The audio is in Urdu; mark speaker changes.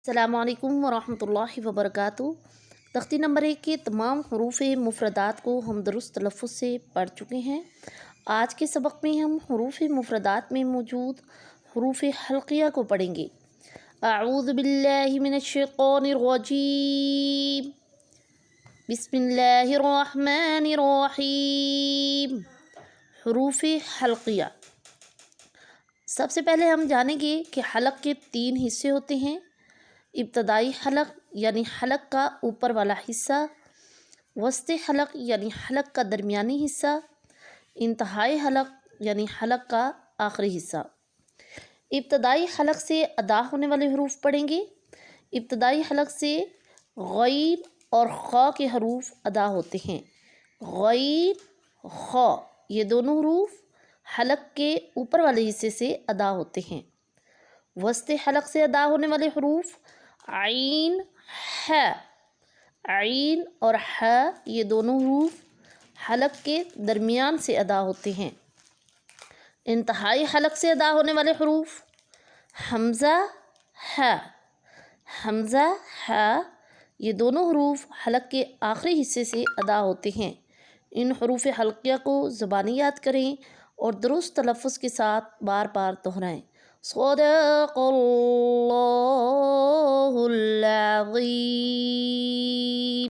Speaker 1: السلام علیکم ورحمۃ اللہ وبرکاتہ۔ تختی نمبر 1 کے تمام حروف مفردات کو ہم درست تلفظ سے پڑھ چکے ہیں۔ آج کے سبق میں ہم حروف مفردات میں موجود حروف حلقیہ کو پڑھیں گے۔ اعوذ باللہ من الشیطان الرجیم، بسم اللہ الرحمن الرحیم۔ حروف حلقیہ، سب سے پہلے ہم جانیں گے کہ حلق کے 3 حصے ہوتے ہیں۔ ابتدائی حلق یعنی حلق کا اوپر والا حصہ، وسط حلق یعنی حلق کا درمیانی حصہ، انتہائی حلق یعنی حلق کا آخری حصہ۔ ابتدائی حلق سے ادا ہونے والے حروف پڑھیں گے۔ ابتدائی حلق سے غین اور خا کے حروف ادا ہوتے ہیں۔ غین، خا، یہ دونوں حروف حلق کے اوپر والے حصے سے ادا ہوتے ہیں۔ وسط حلق سے ادا ہونے والے حروف عین، ح، عین اور ح، یہ دونوں حروف حلق کے درمیان سے ادا ہوتے ہیں۔ انتہائی حلق سے ادا ہونے والے حروف حمزہ، ح، حمزہ، ح، یہ دونوں حروف حلق کے آخری حصے سے ادا ہوتے ہیں۔ ان حروف حلقیہ کو زبانی یاد کریں اور درست تلفظ کے ساتھ بار بار دہرائیں۔ صدق اللہ العظیم۔